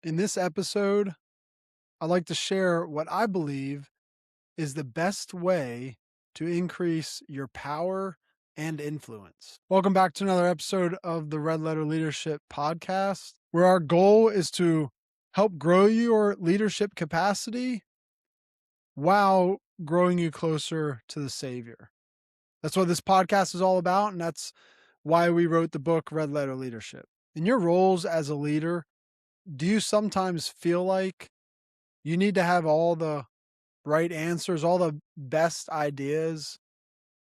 In this episode, I'd like to share what I believe is the best way to increase your power and influence. Welcome back to another episode of the Red Letter Leadership Podcast, where our goal is to help grow your leadership capacity while growing you closer to the Savior. That's what this podcast is all about, and that's why we wrote the book Red Letter Leadership. In your roles as a leader, do you sometimes feel like you need to have all the right answers, all the best ideas,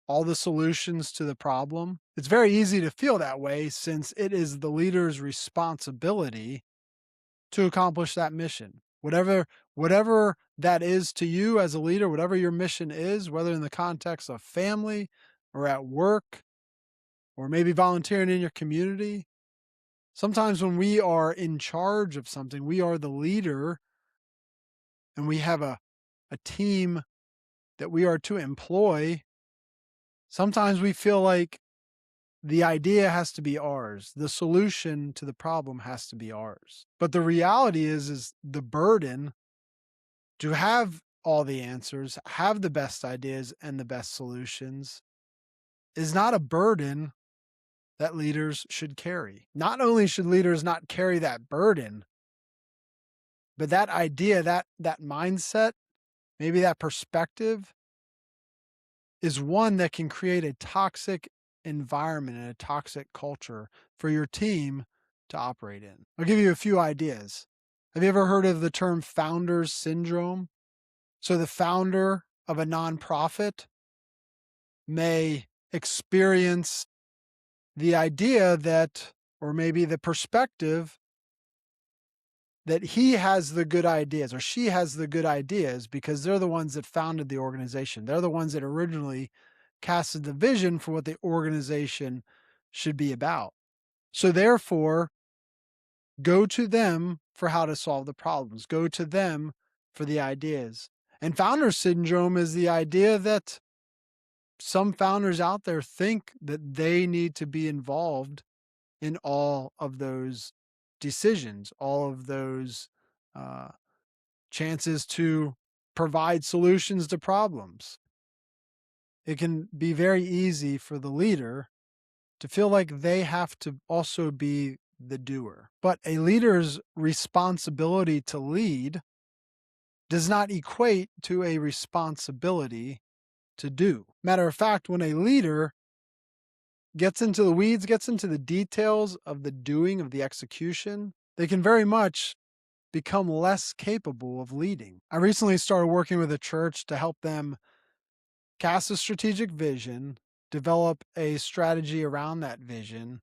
all the solutions to the problem? It's very easy to feel that way since it is the leader's responsibility to accomplish that mission. Whatever that is to you as a leader, whatever your mission is, whether in the context of family or at work or maybe volunteering in your community. Sometimes when we are in charge of something, we are the leader and we have a team that we are to employ. Sometimes we feel like the idea has to be ours. The solution to the problem has to be ours. But the reality is the burden to have all the answers, have the best ideas and the best solutions is not a burden that leaders should carry. Not only should leaders not carry that burden, but that idea, that mindset, maybe that perspective is one that can create a toxic environment and a toxic culture for your team to operate in. I'll give you a few ideas. Have you ever heard of the term founder's syndrome? So the founder of a nonprofit may experience the idea that, or maybe the perspective that he has the good ideas or she has the good ideas because they're the ones that founded the organization. They're the ones that originally casted the vision for what the organization should be about. So therefore, go to them for how to solve the problems. Go to them for the ideas. And founder syndrome is the idea that some founders out there think that they need to be involved in all of those decisions, all of those uh, chances to provide solutions to problems. It can be very easy for the leader to feel like they have to also be the doer. But a leader's responsibility to lead does not equate to a responsibility to do. Matter of fact, when a leader gets into the weeds, gets into the details of the doing, of the execution, they can very much become less capable of leading. I recently started working with a church to help them cast a strategic vision, develop a strategy around that vision,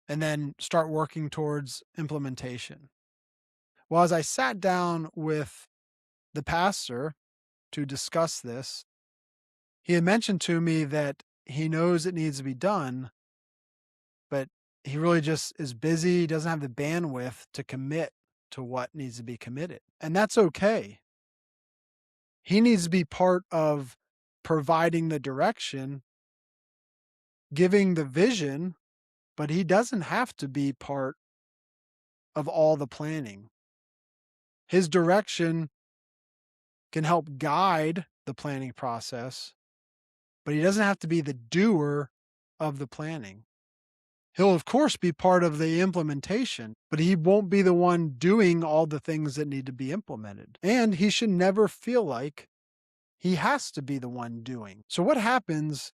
and then start working towards implementation. Well, as I sat down with the pastor to discuss this, he had mentioned to me that he knows it needs to be done, but he really just is busy, doesn't have the bandwidth to commit to what needs to be committed. And that's okay. He needs to be part of providing the direction, giving the vision, but he doesn't have to be part of all the planning. His direction can help guide the planning process, but he doesn't have to be the doer of the planning. He'll, of course, be part of the implementation, but he won't be the one doing all the things that need to be implemented. And he should never feel like he has to be the one doing. So, what happens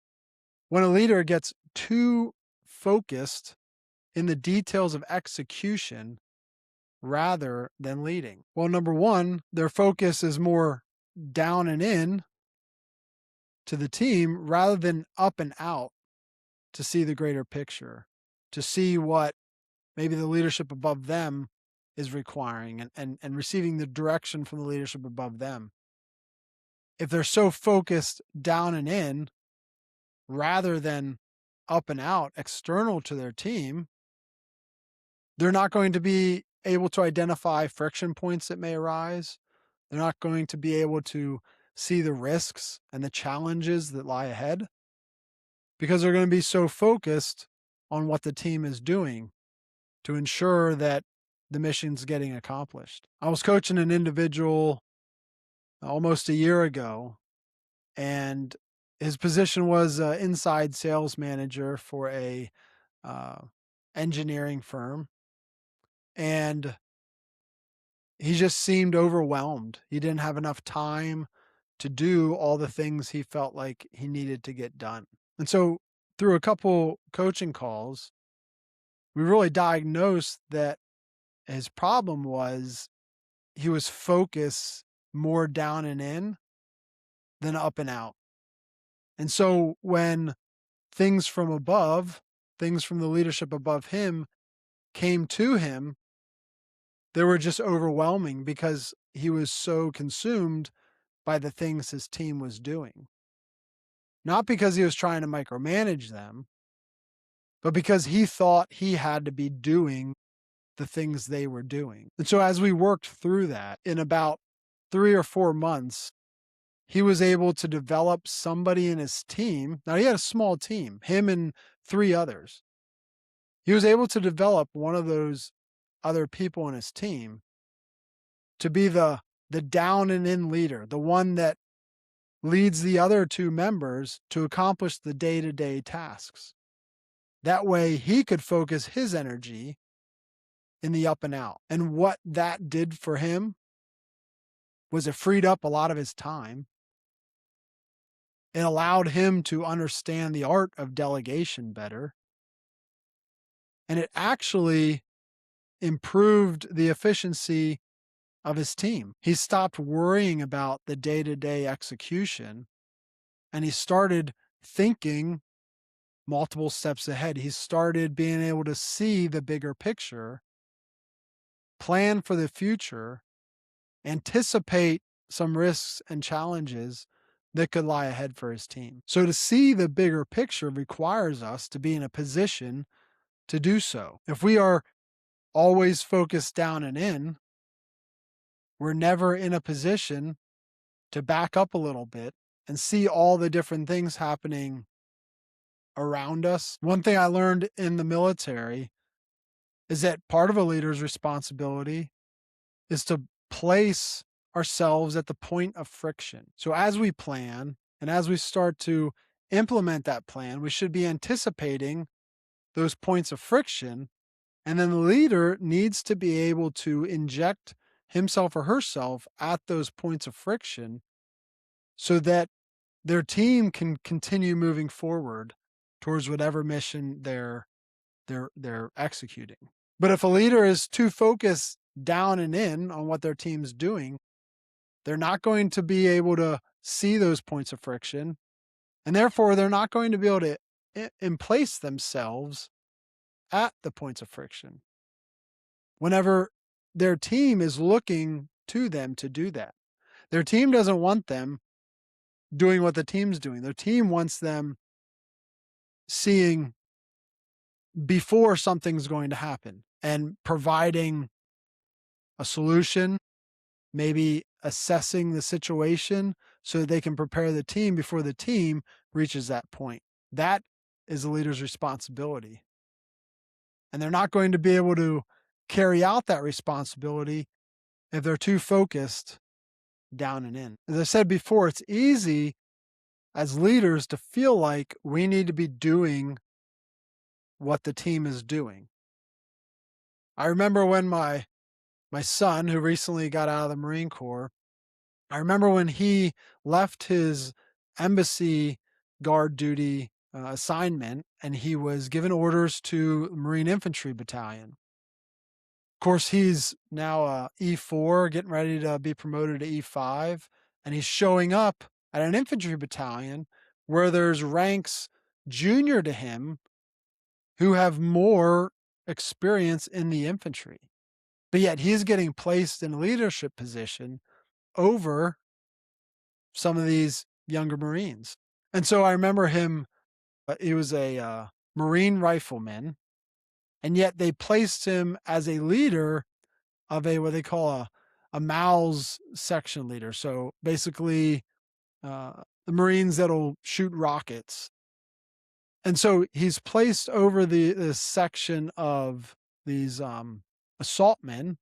when a leader gets too focused in the details of execution rather than leading? Well, number one, their focus is more down and in to the team rather than up and out to see the greater picture, to see what maybe the leadership above them is requiring and receiving the direction from the leadership above them. If they're so focused down and in rather than up and out external to their team, they're not going to be able to identify friction points that may arise. They're not going to be able to see the risks and the challenges that lie ahead because they're going to be so focused on what the team is doing to ensure that the mission's getting accomplished. I was coaching an individual almost a year ago, and his position was inside sales manager for a uh, engineering firm, and he just seemed overwhelmed. He didn't have enough time to do all the things he felt like he needed to get done. And so, through a couple coaching calls, we really diagnosed that his problem was he was focused more down and in than up and out. And so, when things from above, things from the leadership above him came to him, they were just overwhelming because he was so consumed by the things his team was doing. Not because he was trying to micromanage them, but because he thought he had to be doing the things they were doing. And so as we worked through that, in about 3 or 4 months, he was able to develop somebody in his team. Now he had a small team, him and 3 others. He was able to develop one of those other people in his team to be the down and in leader, the one that leads the other 2 members to accomplish the day-to-day tasks. That way he could focus his energy in the up and out. And what that did for him was it freed up a lot of his time. It allowed him to understand the art of delegation better. And it actually improved the efficiency of his team. He stopped worrying about the day-to-day execution, and he started thinking multiple steps ahead. He started being able to see the bigger picture, plan for the future, anticipate some risks and challenges that could lie ahead for his team. So to see the bigger picture requires us to be in a position to do so. If we are always focused down and in, we're never in a position to back up a little bit and see all the different things happening around us. One thing I learned in the military is that part of a leader's responsibility is to place ourselves at the point of friction. So as we plan and as we start to implement that plan, we should be anticipating those points of friction. And then the leader needs to be able to inject himself or herself at those points of friction so that their team can continue moving forward towards whatever mission they're executing. But if a leader is too focused down and in on what their team's doing, they're not going to be able to see those points of friction, and therefore they're not going to be able to place themselves at the points of friction whenever their team is looking to them to do that. Their team doesn't want them doing what the team's doing. Their team wants them seeing before something's going to happen and providing a solution, maybe assessing the situation so that they can prepare the team before the team reaches that point. That is the leader's responsibility. And they're not going to be able to carry out that responsibility if they're too focused down and in. As I said before, it's easy as leaders to feel like we need to be doing what the team is doing. I remember when my son, who recently got out of the Marine Corps, I remember when he left his embassy guard duty assignment and he was given orders to Marine Infantry Battalion. Of course, he's now E4, getting ready to be promoted to E5, and he's showing up at an infantry battalion where there's ranks junior to him who have more experience in the infantry. But yet he's getting placed in a leadership position over some of these younger Marines. And so I remember him, he was a Marine rifleman, and yet they placed him as a leader of a what they call a MALS section leader. So basically, the Marines that'll shoot rockets. And so he's placed over this section of these assaultman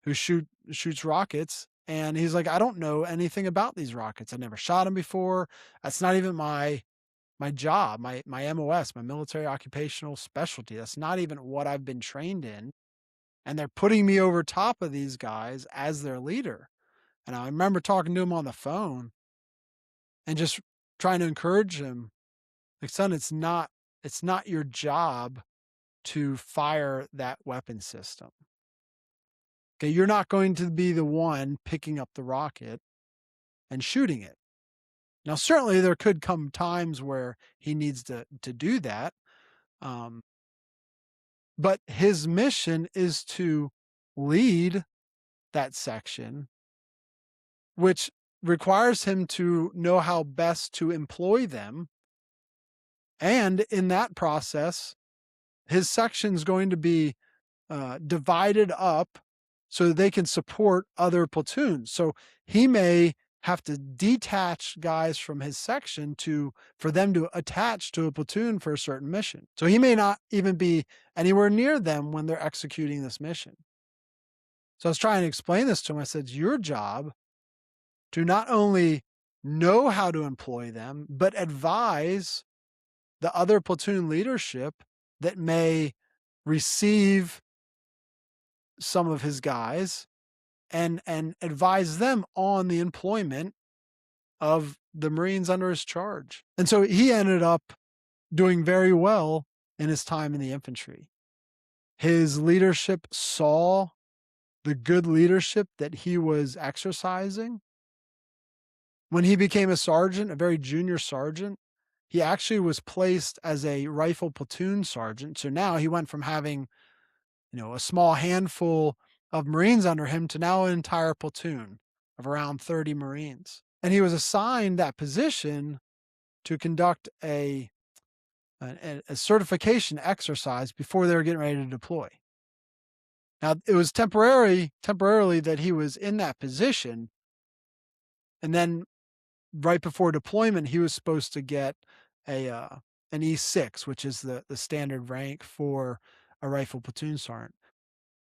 who shoots rockets. And he's like, I don't know anything about these rockets. I never shot them before. That's not even my job, my MOS, my military occupational specialty. That's not even what I've been trained in. And they're putting me over top of these guys as their leader. And I remember talking to him on the phone and just trying to encourage him, like, son, it's not your job to fire that weapon system. Okay, you're not going to be the one picking up the rocket and shooting it. Now, certainly there could come times where he needs to do that. Um, but his mission is to lead that section, which requires him to know how best to employ them. And in that process, his section's going to be divided up so they can support other platoons. So he may have to detach guys from his section for them to attach to a platoon for a certain mission. So he may not even be anywhere near them when they're executing this mission. So I was trying to explain this to him. I said, it's your job to not only know how to employ them, but advise the other platoon leadership that may receive some of his guys and advise them on the employment of the Marines under his charge. And so he ended up doing very well in his time in the infantry. His leadership saw the good leadership that he was exercising. When he became a sergeant, a very junior sergeant, he actually was placed as a rifle platoon sergeant. So now he went from having, a small handful of Marines under him to now an entire platoon of around 30 Marines. And he was assigned that position to conduct a certification exercise before they were getting ready to deploy. Now, it was temporarily that he was in that position. And then right before deployment, he was supposed to get an E6, which is the standard rank for a rifle platoon sergeant.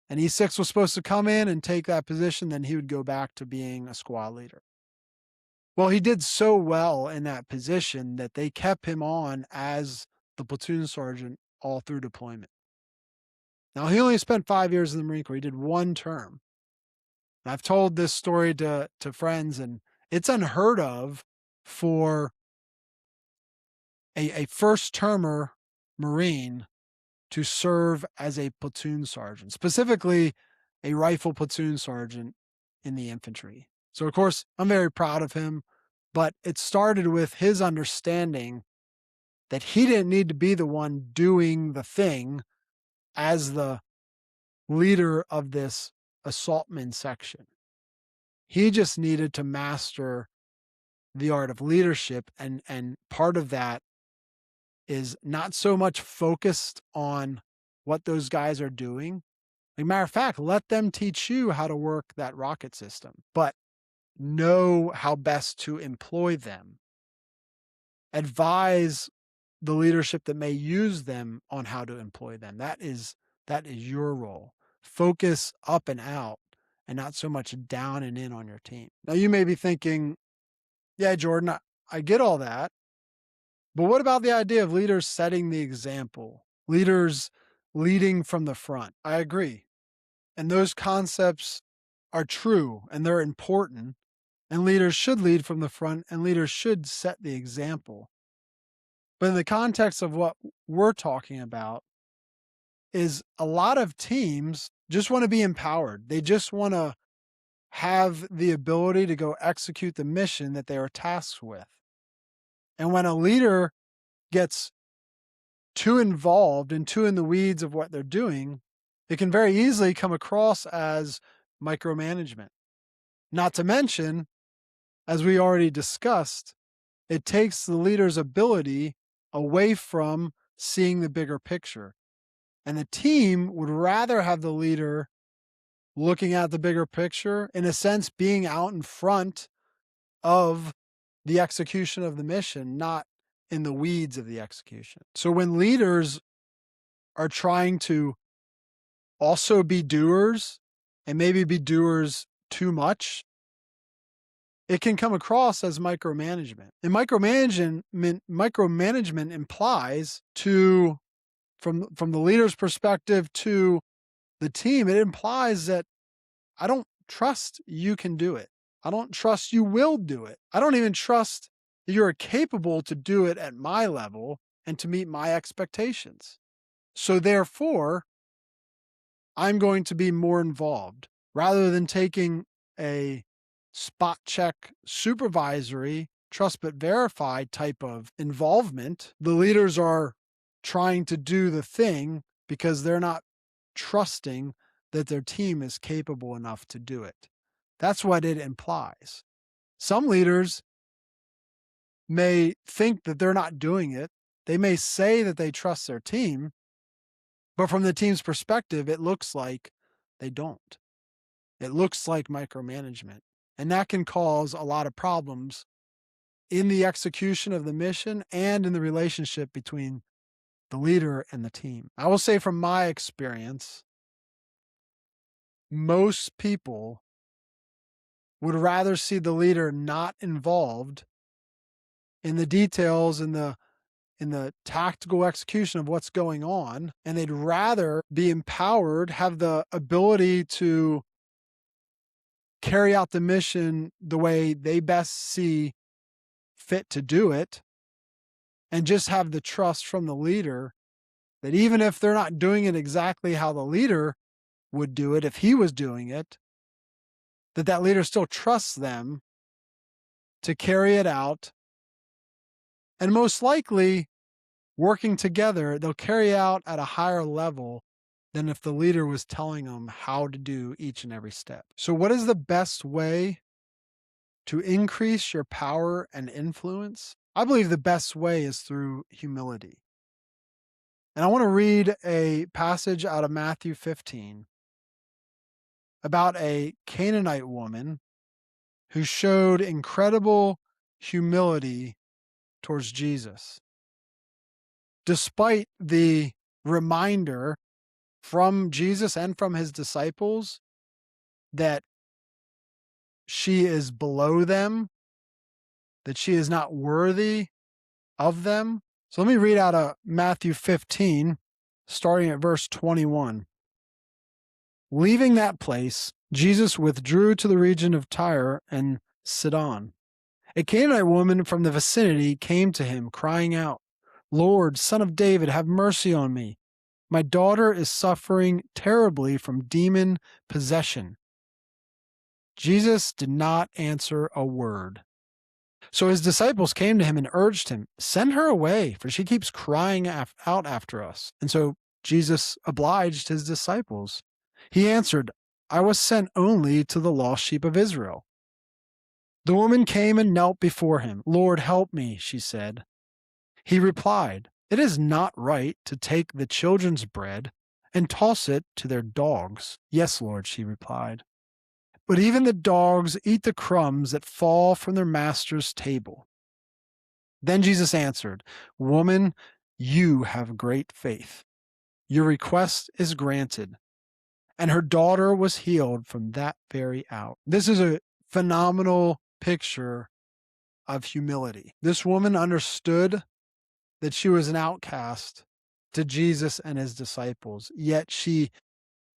And E6 was supposed to come in and take that position, then he would go back to being a squad leader. Well, he did so well in that position that they kept him on as the platoon sergeant all through deployment. Now, he only spent 5 years in the Marine Corps. He did one term. And I've told this story to friends, and it's unheard of for a first-termer Marine to serve as a platoon sergeant, specifically a rifle platoon sergeant in the infantry. So, of course, I'm very proud of him, but it started with his understanding that he didn't need to be the one doing the thing as the leader of this assaultman section. He just needed to master the art of leadership, and part of that is not so much focused on what those guys are doing. Like, matter of fact, let them teach you how to work that rocket system, but know how best to employ them. Advise the leadership that may use them on how to employ them. That is your role. Focus up and out and not so much down and in on your team. Now, you may be thinking, yeah, Jordan, I get all that. But what about the idea of leaders setting the example? Leaders leading from the front? I agree. And those concepts are true and they're important. And leaders should lead from the front and leaders should set the example. But in the context of what we're talking about, is a lot of teams just want to be empowered. They just want to have the ability to go execute the mission that they are tasked with. And when a leader gets too involved and too in the weeds of what they're doing, it can very easily come across as micromanagement. Not to mention, as we already discussed, it takes the leader's ability away from seeing the bigger picture. And the team would rather have the leader looking at the bigger picture, in a sense, being out in front of the execution of the mission, not in the weeds of the execution. So when leaders are trying to also be doers and maybe be doers too much, it can come across as micromanagement. And micromanagement implies to, from the leader's perspective to the team, it implies that I don't trust you can do it. I don't trust you will do it. I don't even trust that you're capable to do it at my level and to meet my expectations. So therefore, I'm going to be more involved rather than taking a spot check supervisory trust but verify type of involvement. The leaders are trying to do the thing because they're not trusting that their team is capable enough to do it. That's what it implies. Some leaders may think that they're not doing it. They may say that they trust their team, but from the team's perspective, it looks like they don't. It looks like micromanagement. And that can cause a lot of problems in the execution of the mission and in the relationship between the leader and the team. I will say from my experience, most people would rather see the leader not involved in the details, in the tactical execution of what's going on, and they'd rather be empowered, have the ability to carry out the mission the way they best see fit to do it, and just have the trust from the leader that even if they're not doing it exactly how the leader would do it if he was doing it, that leader still trusts them to carry it out. And most likely, working together, they'll carry out at a higher level than if the leader was telling them how to do each and every step. So what is the best way to increase your power and influence? I believe the best way is through humility. And I want to read a passage out of Matthew 15 about a Canaanite woman who showed incredible humility towards Jesus. Despite the reminder from Jesus and from his disciples that she is below them, that she is not worthy of them. So let me read out of Matthew 15, starting at verse 21. Leaving that place, Jesus withdrew to the region of Tyre and Sidon. A Canaanite woman from the vicinity came to him, crying out, "Lord, Son of David, have mercy on me. My daughter is suffering terribly from demon possession." Jesus did not answer a word. So his disciples came to him and urged him, "Send her away, for she keeps crying out after us." And so Jesus obliged his disciples. He answered, "I was sent only to the lost sheep of Israel." The woman came and knelt before him. "Lord, help me," she said. He replied, "It is not right to take the children's bread and toss it to their dogs." "Yes, Lord," she replied. "But even the dogs eat the crumbs that fall from their master's table." Then Jesus answered, "Woman, you have great faith. Your request is granted." And her daughter was healed from that very hour. This is a phenomenal picture of humility. This woman understood that she was an outcast to Jesus and his disciples, yet she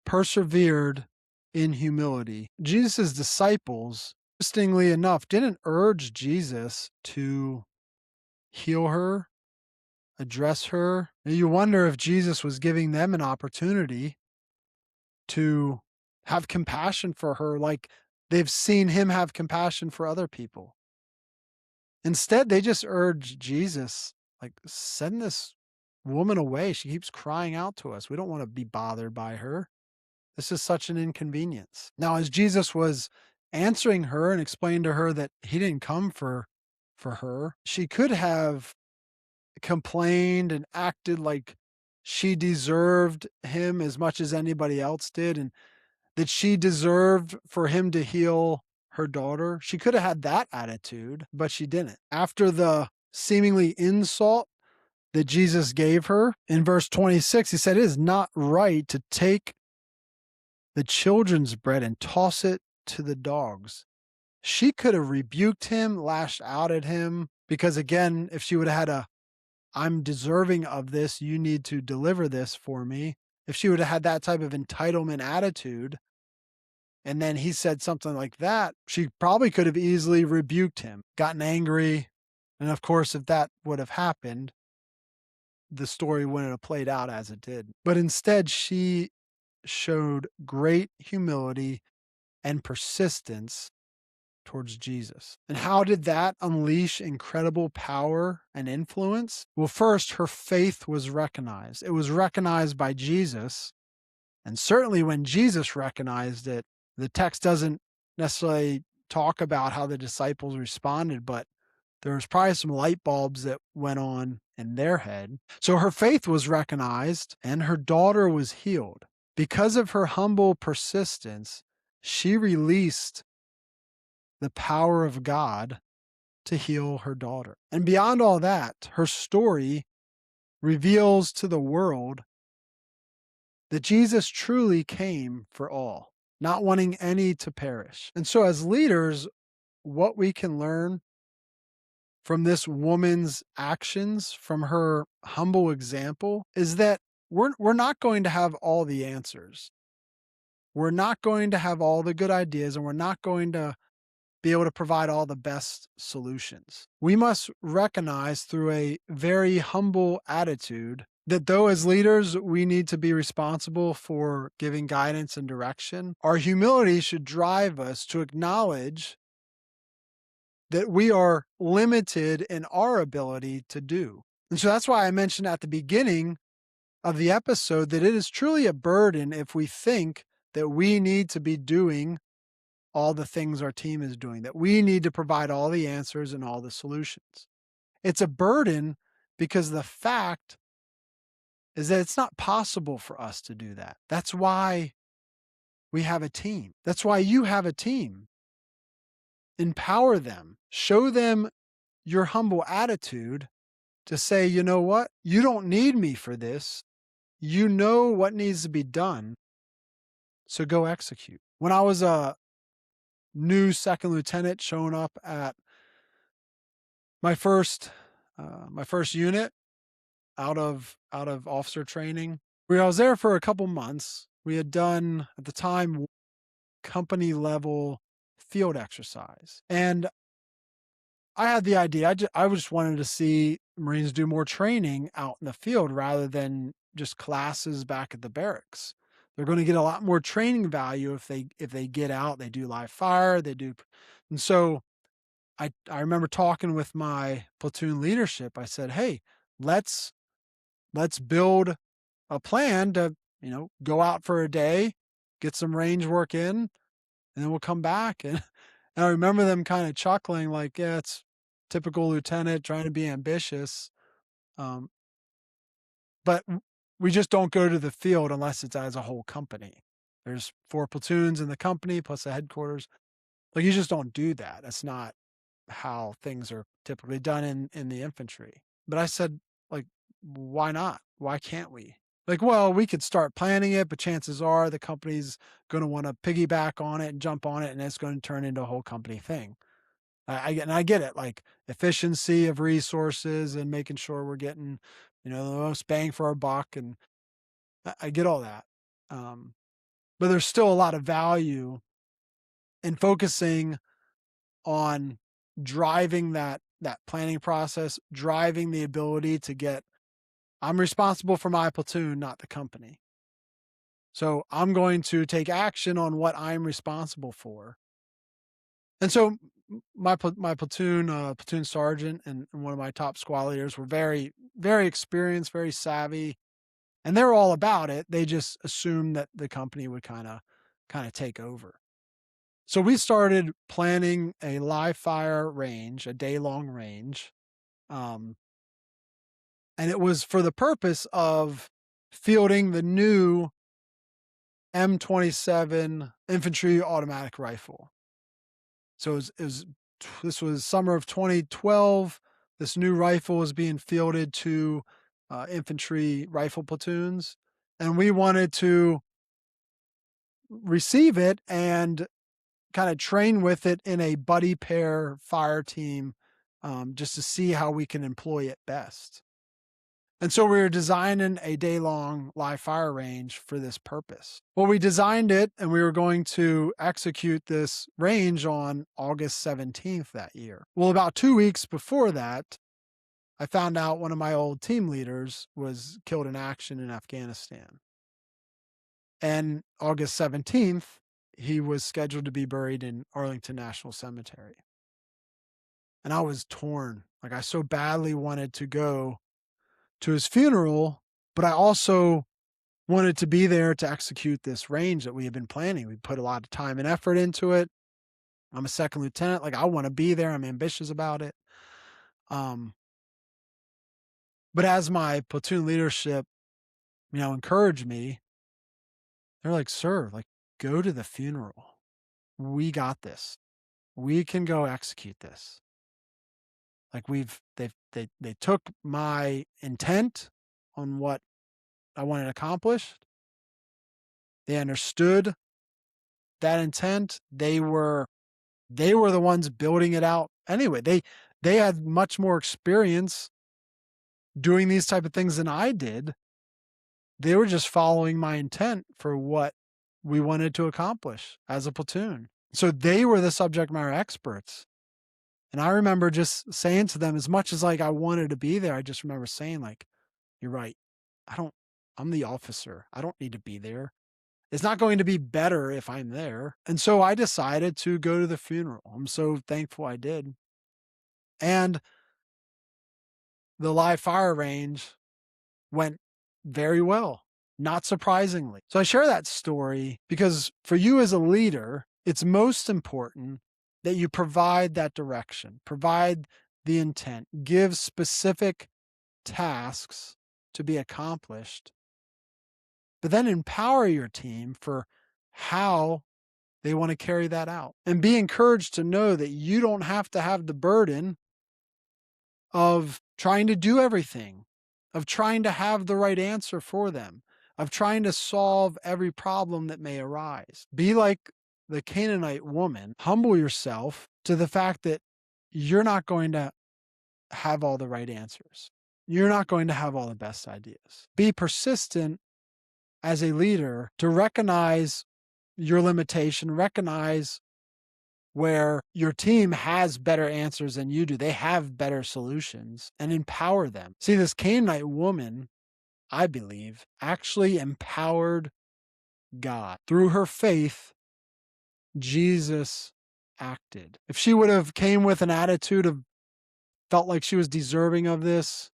persevered in humility. Jesus' disciples, interestingly enough, didn't urge Jesus to heal her, address her. And you wonder if Jesus was giving them an opportunity to have compassion for her like they've seen him have compassion for other people. Instead, they just urge Jesus, like, send this woman away. She keeps crying out to us. We don't want to be bothered by her. This is such an inconvenience. Now, as Jesus was answering her and explained to her that he didn't come for her, she could have complained and acted like she deserved him as much as anybody else did, and that she deserved for him to heal her daughter. She could have had that attitude, but she didn't. After the seemingly insult that Jesus gave her in verse 26, he said, "It is not right to take the children's bread and toss it to the dogs. She could have rebuked him, lashed out at him, because again, if she would have had I'm deserving of this, you need to deliver this for me. If she would have had that type of entitlement attitude, and then he said something like that, she probably could have easily rebuked him, gotten angry. And of course, if that would have happened, the story wouldn't have played out as it did. But instead, she showed great humility and persistence towards Jesus. And how did that unleash incredible power and influence? Well, first, her faith was recognized. It was recognized by Jesus. And certainly when Jesus recognized it, the text doesn't necessarily talk about how the disciples responded, but there was probably some light bulbs that went on in their head. So her faith was recognized and her daughter was healed. Because of her humble persistence, she released the power of God to heal her daughter. And beyond all that, her story reveals to the world that Jesus truly came for all, not wanting any to perish. And so, as leaders, what we can learn from this woman's actions, from her humble example, is that we're not going to have all the answers. We're not going to have all the good ideas, and we're not going to be able to provide all the best solutions. We must recognize through a very humble attitude that though as leaders we need to be responsible for giving guidance and direction, our humility should drive us to acknowledge that we are limited in our ability to do. And so that's why I mentioned at the beginning of the episode that it is truly a burden if we think that we need to be doing all the things our team is doing, that we need to provide all the answers and all the solutions. It's a burden because the fact is that it's not possible for us to do that. That's why we have a team. That's why you have a team. Empower them, show them your humble attitude to say, you know what? You don't need me for this. You know what needs to be done. So go execute. When I was a new second lieutenant showing up at my first unit out of officer training, where I was there for a couple months. We had done at the time company level field exercise, and I had the idea. I just wanted to see Marines do more training out in the field rather than just classes back at the barracks. They're going to get a lot more training value if they get out. They do live fire. They do, and so I remember talking with my platoon leadership. I said, "Hey, let's build a plan to, go out for a day, get some range work in, and then we'll come back." And I remember them kind of chuckling, like, yeah, it's typical lieutenant trying to be ambitious. Um, but we just don't go to the field unless it's as a whole company. There's 4 platoons in the company plus the headquarters. Like, you just don't do that. That's not how things are typically done in the infantry. But I said, like, why not? Why can't we? Like, well, we could start planning it, but chances are the company's going to want to piggyback on it and jump on it, and it's going to turn into a whole company thing. I get it, like efficiency of resources and making sure we're getting, the most bang for our buck, and I get all that. Um, but there's still a lot of value in focusing on driving that planning process, driving the ability to get, I'm responsible for my platoon, not the company. So I'm going to take action on what I'm responsible for. And so my platoon sergeant and one of my top squad leaders were very, very experienced, very savvy, and they're all about it. They just assumed that the company would kind of take over. So we started planning a live fire range, a day-long range, um, and it was for the purpose of fielding the new M27 infantry automatic rifle. So this was summer of 2012. This new rifle was being fielded to infantry rifle platoons, and we wanted to receive it and kind of train with it in a buddy pair fire team, just to see how we can employ it best. And so we were designing a day-long live fire range for this purpose. Well, we designed it and we were going to execute this range on August 17th that year. Well, about 2 weeks before that, I found out one of my old team leaders was killed in action in Afghanistan. And August 17th, he was scheduled to be buried in Arlington National Cemetery. And I was torn. Like, I so badly wanted to go to his funeral, but I also wanted to be there to execute this range that we had been planning. We put a lot of time and effort into it. I'm a second lieutenant. Like, I want to be there. I'm ambitious about it. But as my platoon leadership, encouraged me, they're like, "Sir, like, go to the funeral. We got this. We can go execute this." Like, they took my intent on what I wanted accomplished. They understood that intent. They were the ones building it out anyway. They had much more experience doing these type of things than I did. They were just following my intent for what we wanted to accomplish as a platoon. So they were the subject matter experts. And I remember just saying to them, as much as like I wanted to be there, I just remember saying, like, "You're right. I'm the officer. I don't need to be there. It's not going to be better if I'm there." And so I decided to go to the funeral. I'm so thankful I did. And the live fire range went very well, not surprisingly. So I share that story because for you as a leader, it's most important that you provide that direction, provide the intent, give specific tasks to be accomplished, but then empower your team for how they want to carry that out. And be encouraged to know that you don't have to have the burden of trying to do everything, of trying to have the right answer for them, of trying to solve every problem that may arise. Be like the Canaanite woman. Humble yourself to the fact that you're not going to have all the right answers. You're not going to have all the best ideas. Be persistent as a leader to recognize your limitation, recognize where your team has better answers than you do. They have better solutions, and empower them. See, this Canaanite woman, I believe, actually empowered God. Through her faith, Jesus acted. If she would have came with an attitude of felt like she was deserving of this,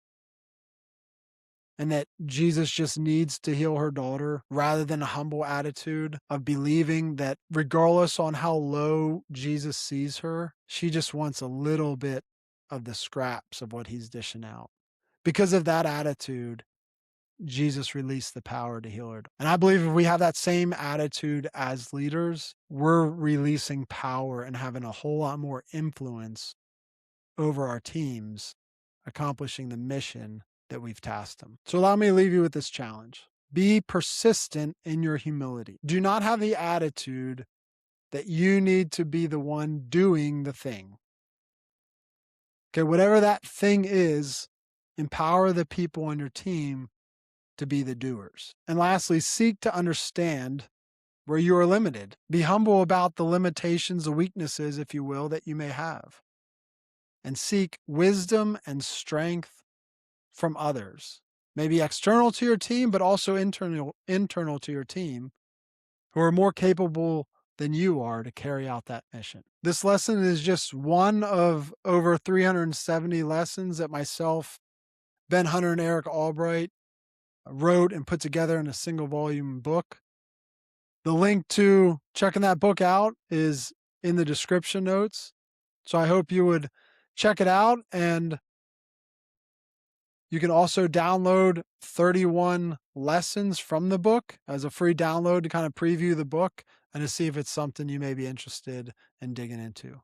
and that Jesus just needs to heal her daughter, rather than a humble attitude of believing that regardless on how low Jesus sees her, she just wants a little bit of the scraps of what he's dishing out. Because of that attitude, Jesus released the power to heal her. And I believe if we have that same attitude as leaders, we're releasing power and having a whole lot more influence over our teams, accomplishing the mission that we've tasked them. So allow me to leave you with this challenge. Be persistent in your humility. Do not have the attitude that you need to be the one doing the thing. Okay, whatever that thing is, empower the people on your team to be the doers. And lastly, seek to understand where you are limited. Be humble about the limitations, the weaknesses, if you will, that you may have. And seek wisdom and strength from others, maybe external to your team, but also internal to your team, who are more capable than you are to carry out that mission. This lesson is just one of over 370 lessons that myself, Ben Hunter, and Eric Albright wrote and put together in a single volume book. The link to checking that book out is in the description notes. So I hope you would check it out, and you can also download 31 lessons from the book as a free download to kind of preview the book and to see if it's something you may be interested in digging into.